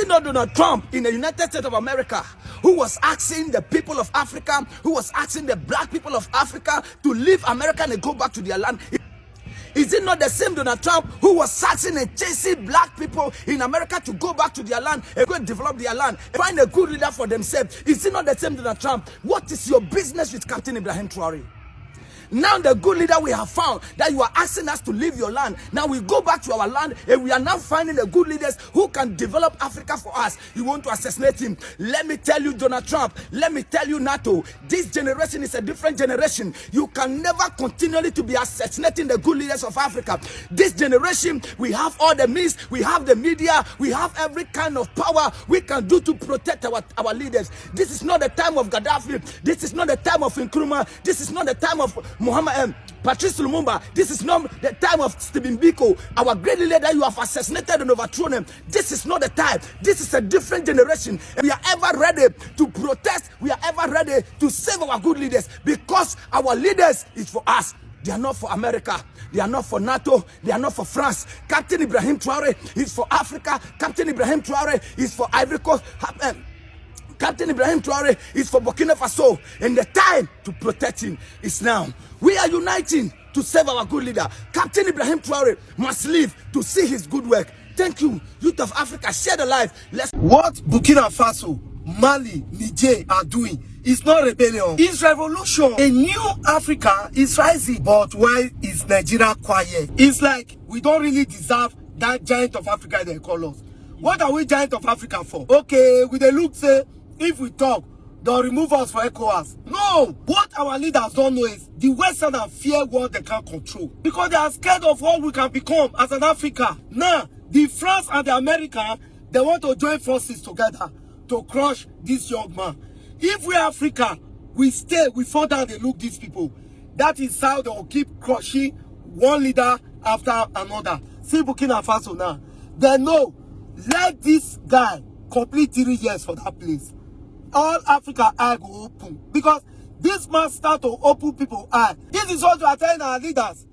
it not Donald Trump in the United States of America who was asking the people of Africa, who was asking the black people of Africa to leave America and go back to their land? Is it not the same Donald Trump who was asking and chasing black people in America to go back to their land and go and develop their land, and find a good leader for themselves? Is it not the same Donald Trump? What is your business with Captain Ibrahim Traore? Now the good leader we have found, that you are asking us to leave your land. Now we go back to our land and we are now finding the good leaders who can develop Africa for us. You want to assassinate him? Let me tell you, Donald Trump, let me tell you, NATO, this generation is a different generation. You can never continually to be assassinating the good leaders of Africa. This generation, we have all the means, we have the media, we have every kind of power we can do to protect our leaders. This is not the time of Gaddafi. This is not the time of Nkrumah. This is not the time of Patrice Lumumba. This is not the time of Stephen Biko, our great leader that you have assassinated and overthrown him. This is not the time. This is a different generation. And we are ever ready to protest. We are ever ready to save our good leaders, because our leaders is for us. They are not for America. They are not for NATO. They are not for France. Captain Ibrahim Traore is for Africa. Captain Ibrahim Traore is for Ivory Coast. Captain Ibrahim Traore is for Burkina Faso, and the time to protect him is now. We are uniting to save our good leader. Captain Ibrahim Traore must live to see his good work. Thank you, youth of Africa. Share the life. What Burkina Faso, Mali, Niger are doing is not rebellion. It's revolution. A new Africa is rising. But why is Nigeria quiet? It's like we don't really deserve that giant of Africa they call us. What are we giant of Africa for? Okay, with the look say, if we talk, they'll remove us for ECOWAS. No! What our leaders don't know is the Westerners fear what they can't control, because they are scared of what we can become as an Africa. Now, the France and the America, they want to join forces together to crush this young man. If we Africa, we stay, we fall down and look these people. That is how they will keep crushing one leader after another. See Burkina Faso now. They know, let this guy complete 3 years for that place. All Africa eye go open, because this man start to open people's eye. This is what we are telling our leaders.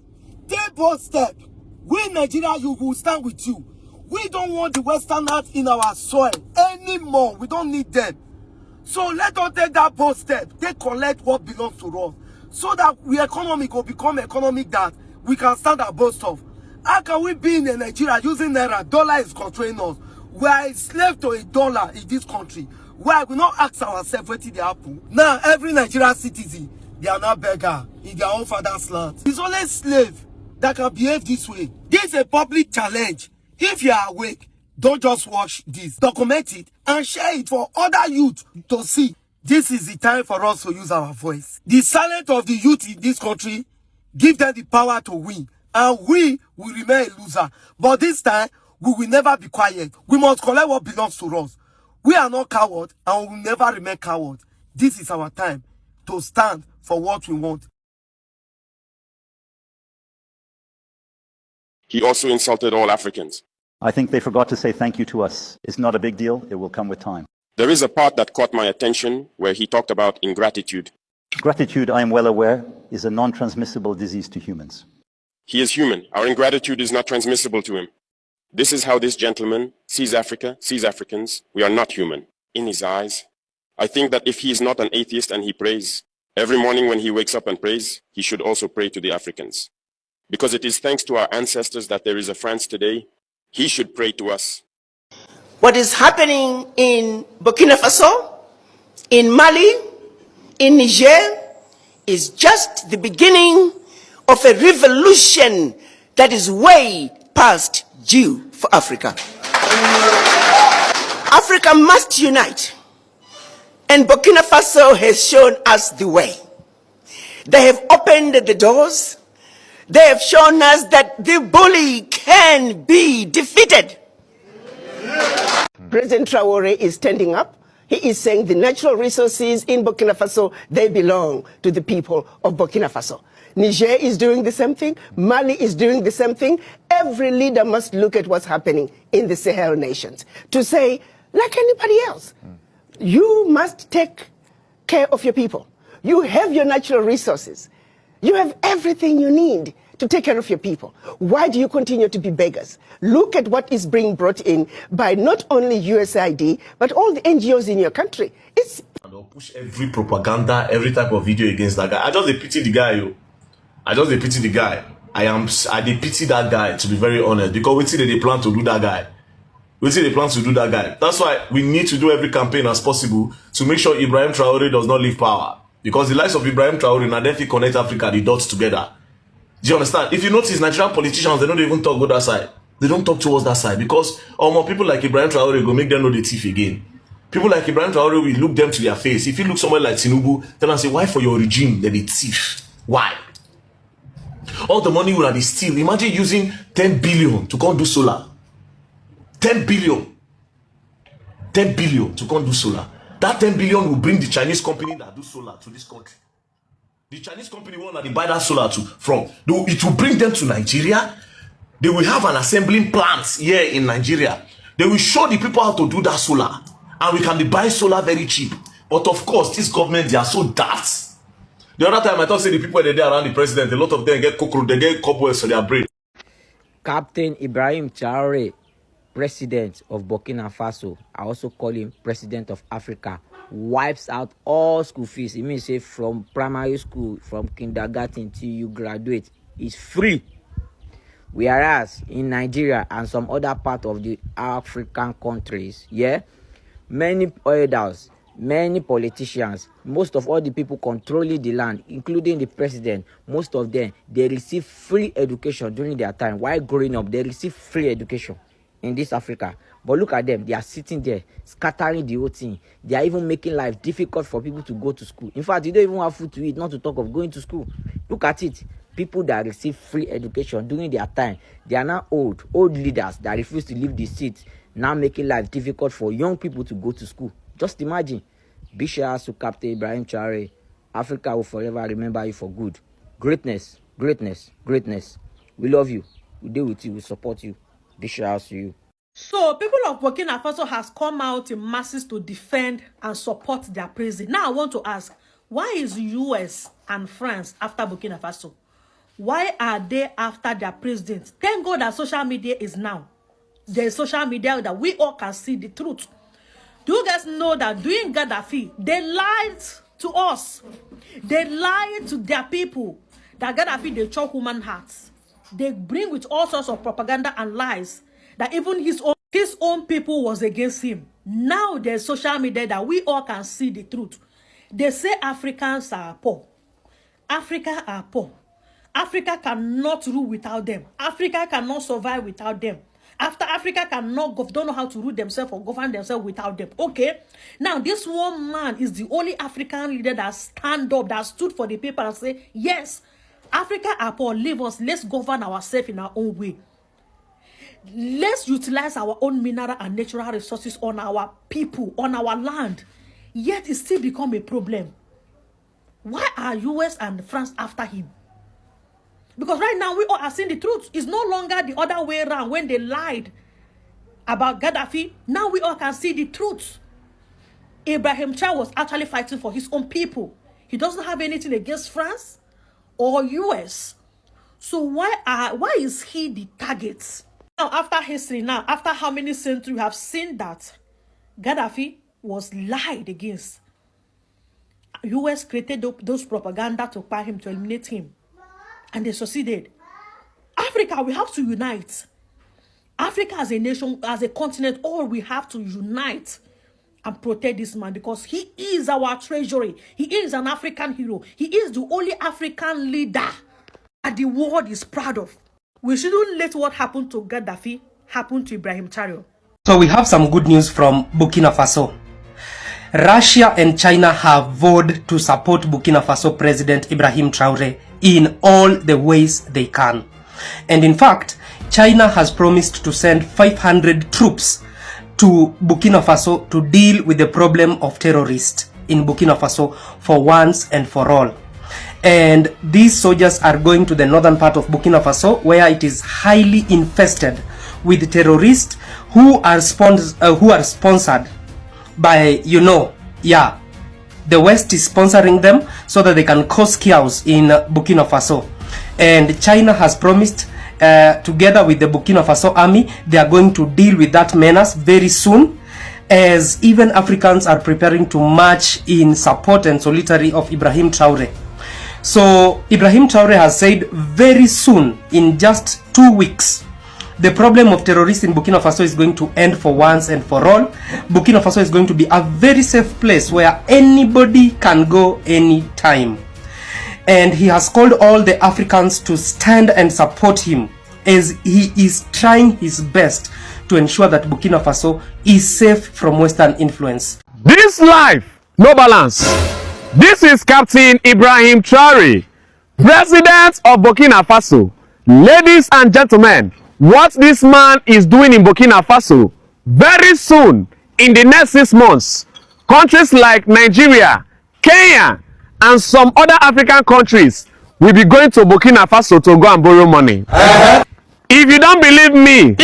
Take bold step. We Nigeria, you will stand with you. We don't want the Westerners in our soil anymore. We don't need them. So let us take that bold step. They collect what belongs to us, so that our economy will become economic that we can stand and boast of. How can we be in Nigeria using Naira? Dollar is controlling us. We are a slave to a dollar in this country. Why we not ask ourselves what they happen? Now every Nigerian citizen, they are now beggar in their own father's land. It's only slave that can behave this way. This is a public challenge. If you are awake, don't just watch this. Document it and share it for other youth to see. This is the time for us to use our voice. The silence of the youth in this country give them the power to win, and we will remain a loser. But this time, we will never be quiet. We must collect what belongs to us. We are not cowards, and we will never remain cowards. This is our time to stand for what we want. He also insulted all Africans. I think they forgot to say thank you to us. It's not a big deal. It will come with time. There is a part that caught my attention where he talked about ingratitude. Gratitude, I am well aware, is a non-transmissible disease to humans. He is human. Our ingratitude is not transmissible to him. This is how this gentleman sees Africa, sees Africans. We are not human. In his eyes, I think that if he is not an atheist and he prays, every morning when he wakes up and prays, he should also pray to the Africans. Because it is thanks to our ancestors that there is a France today. He should pray to us. What is happening in Burkina Faso, in Mali, in Niger, is just the beginning of a revolution that is way past due for Africa. Africa must unite, and Burkina Faso has shown us the way. They have opened the doors. They have shown us that the bully can be defeated. President Traore is standing up. He is saying the natural resources in Burkina Faso, they belong to the people of Burkina Faso. Niger is doing the same thing. Mali is doing the same thing. Every leader must look at what's happening in the Sahel nations to say, like anybody else, you must take care of your people. You have your natural resources. You have everything you need to take care of your people? Why do you continue to be beggars? Look at what is being brought in by not only USAID, but all the NGOs in your country. It's... And they'll push every propaganda, every type of video against that guy. I just pity the guy, yo. I just pity the guy. I pity that guy, to be very honest, because we see that they plan to do that guy. That's why we need to do every campaign as possible to make sure Ibrahim Traore does not leave power. Because the likes of Ibrahim Traore and Adefi connect Africa, the dots together. Do you understand? If you notice, Nigerian politicians, they don't even talk about that side. They don't talk towards that side because more people like Ibrahim Traore go make them know the thief again. People like Ibrahim Traore will look them to their face. If you look somewhere like Tinubu, tell them say, why for your regime they're the thief? Why? All the money will be steal. Imagine using 10 billion to come do solar. 10 billion. 10 billion to come do solar. That 10 billion will bring the Chinese company that do solar to this country. The Chinese company one that they buy that solar from. It will bring them to Nigeria. They will have an assembling plant here in Nigeria. They will show the people how to do that solar. And we can be buying solar very cheap. But of course, this government, they are so daft. The other time I thought say the people that are there around the president, a lot of them get cockroach, they get cobwebs on their brain. Captain Ibrahim Traore, President of Burkina Faso, I also call him President of Africa, wipes out all school fees. It means say from primary school, from kindergarten till you graduate, it's free. Whereas in Nigeria and some other part of the African countries, many elders, many politicians, most of all the people controlling the land, including the president, most of them, they receive free education during their time. While growing up, they receive free education in this Africa. But look at them, they are sitting there, scattering the whole thing. They are even making life difficult for people to go to school. In fact, you don't even have food to eat, not to talk of going to school. Look at it. People that receive free education during their time, they are now old leaders that refuse to leave the seat, now making life difficult for young people to go to school. Just imagine. Big shout out to Captain Ibrahim Traore. Africa will forever remember you for good. Greatness, greatness, greatness. We love you. We deal with you. We support you. Big shout out to you. So, people of Burkina Faso has come out in masses to defend and support their president. Now, I want to ask, why is US and France after Burkina Faso? Why are they after their president? Thank God that social media is now. There is social media that we all can see the truth. Do you guys know that during Gaddafi, they lied to us? They lied to their people. That Gaddafi, they choke human hearts. They bring with all sorts of propaganda and lies that even his own people was against him. Now there's social media that we all can see the truth. They say Africans are poor. Africa are poor. Africa cannot rule without them. Africa cannot survive without them. After Africa don't know how to rule themselves or govern themselves without them. Okay. Now this one man is the only African leader that stand up, that stood for the people and say, yes, Africa are poor. Leave us. Let's govern ourselves in our own way. Let's utilize our own mineral and natural resources on our people, on our land. Yet it still become a problem. Why are US and France after him? Because right now we all are seeing the truth. It's no longer the other way around when they lied about Gaddafi. Now we all can see the truth. Ibrahim Traore was actually fighting for his own people. He doesn't have anything against France or US. So why is he the target? Now after history, now after how many centuries we have seen that Gaddafi was lied against. US created those propaganda to buy him, to eliminate him. And they succeeded. Africa, we have to unite. Africa as a nation, as a continent, all we have to unite and protect this man because he is our treasury. He is an African hero. He is the only African leader that the world is proud of. We shouldn't let what happened to Gaddafi happen to Ibrahim Traore. So we have some good news from Burkina Faso. Russia and China have vowed to support Burkina Faso President Ibrahim Traore in all the ways they can. And in fact, China has promised to send 500 troops to Burkina Faso to deal with the problem of terrorists in Burkina Faso for once and for all. And these soldiers are going to the northern part of Burkina Faso where it is highly infested with terrorists who are sponsored by, the West is sponsoring them so that they can cause chaos in Burkina Faso. and China has promised together with the Burkina Faso army, they are going to deal with that menace very soon, as even Africans are preparing to march in support and solidarity of Ibrahim Traore. So Ibrahim Traore has said very soon, in just 2 weeks, the problem of terrorists in Burkina Faso is going to end for once and for all. Burkina Faso is going to be a very safe place where anybody can go anytime. And he has called all the Africans to stand and support him, as he is trying his best to ensure that Burkina Faso is safe from Western influence. This life, no balance. This is Captain Ibrahim Traore, President of Burkina Faso. Ladies and gentlemen, what this man is doing in Burkina Faso, very soon, in the next 6 months, countries like Nigeria, Kenya, and some other African countries will be going to Burkina Faso to go and borrow money. If you don't believe me,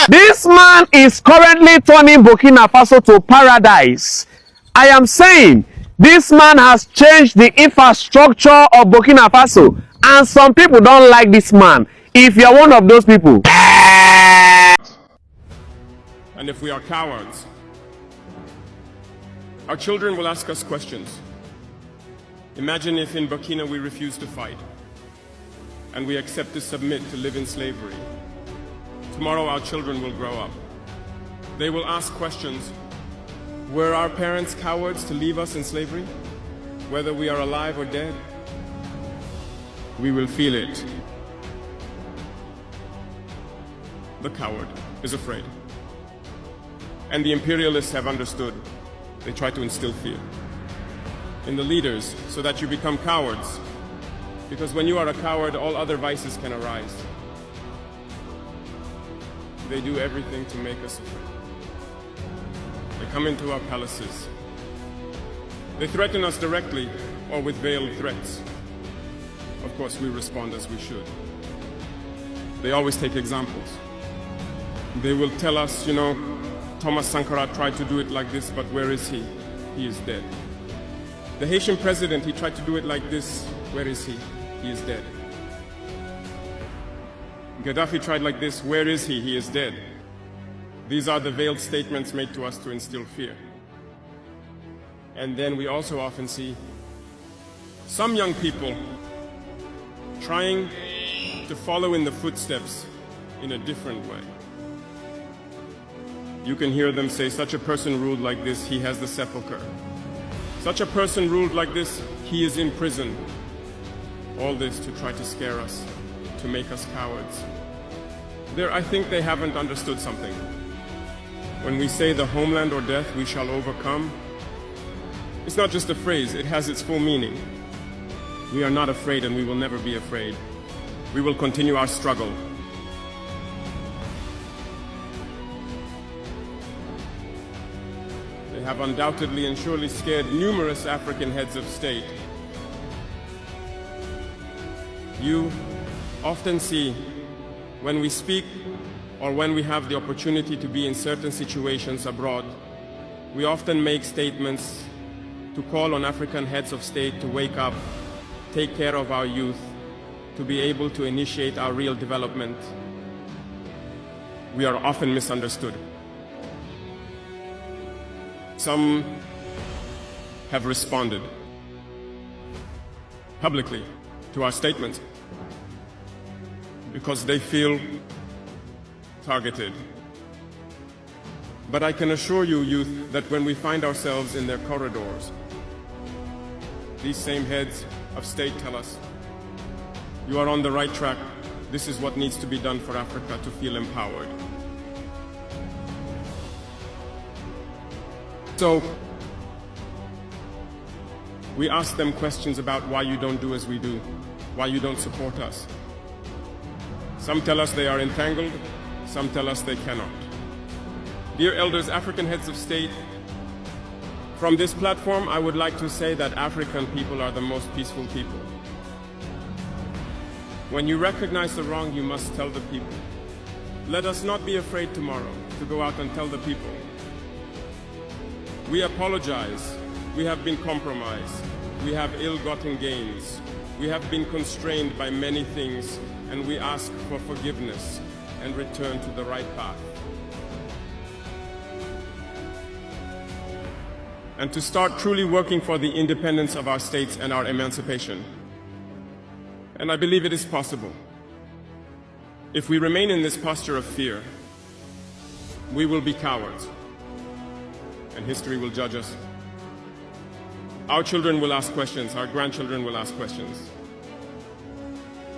this man is currently turning Burkina Faso to paradise. I am saying this man has changed the infrastructure of Burkina Faso, and some people don't like this man. If you are one of those people. And if we are cowards, our children will ask us questions. Imagine if in Burkina we refuse to fight and we accept to submit to live in slavery. Tomorrow our children will grow up. They will ask questions. Were our parents cowards to leave us in slavery? Whether we are alive or dead, we will feel it. The coward is afraid. And the imperialists have understood. They try to instill fear in the leaders so that you become cowards. Because when you are a coward, all other vices can arise. They do everything to make us afraid. They come into our palaces. They threaten us directly or with veiled threats. Of course, we respond as we should. They always take examples. They will tell us, you know, Thomas Sankara tried to do it like this, but where is he? He is dead. The Haitian president, he tried to do it like this. Where is he? He is dead. Gaddafi tried like this. Where is he? He is dead. These are the veiled statements made to us to instill fear. And then we also often see some young people trying to follow in the footsteps in a different way. You can hear them say, such a person ruled like this, he has the sepulchre. Such a person ruled like this, he is in prison. All this to try to scare us, to make us cowards. I think they haven't understood something. When we say the homeland or death, we shall overcome, it's not just a phrase, it has its full meaning. We are not afraid and we will never be afraid. We will continue our struggle. They have undoubtedly and surely scared numerous African heads of state. You often see when we speak or when we have the opportunity to be in certain situations abroad, we often make statements to call on African heads of state to wake up, take care of our youth, to be able to initiate our real development. We are often misunderstood. Some have responded publicly to our statements because they feel targeted. But I can assure you, youth, that when we find ourselves in their corridors, these same heads of state tell us, you are on the right track. This is what needs to be done for Africa to feel empowered. So, we ask them questions about why you don't do as we do, why you don't support us. Some tell us they are entangled, some tell us they cannot. Dear elders, African heads of state, from this platform, I would like to say that African people are the most peaceful people. When you recognize the wrong, you must tell the people. Let us not be afraid tomorrow to go out and tell the people. We apologize. We have been compromised. We have ill-gotten gains. We have been constrained by many things, and we ask for forgiveness and return to the right path. And to start truly working for the independence of our states and our emancipation. And I believe it is possible. If we remain in this posture of fear, we will be cowards, and history will judge us. Our children will ask questions, our grandchildren will ask questions.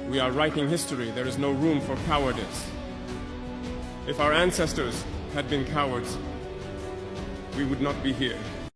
We are writing history. There is no room for cowardice. If our ancestors had been cowards, we would not be here.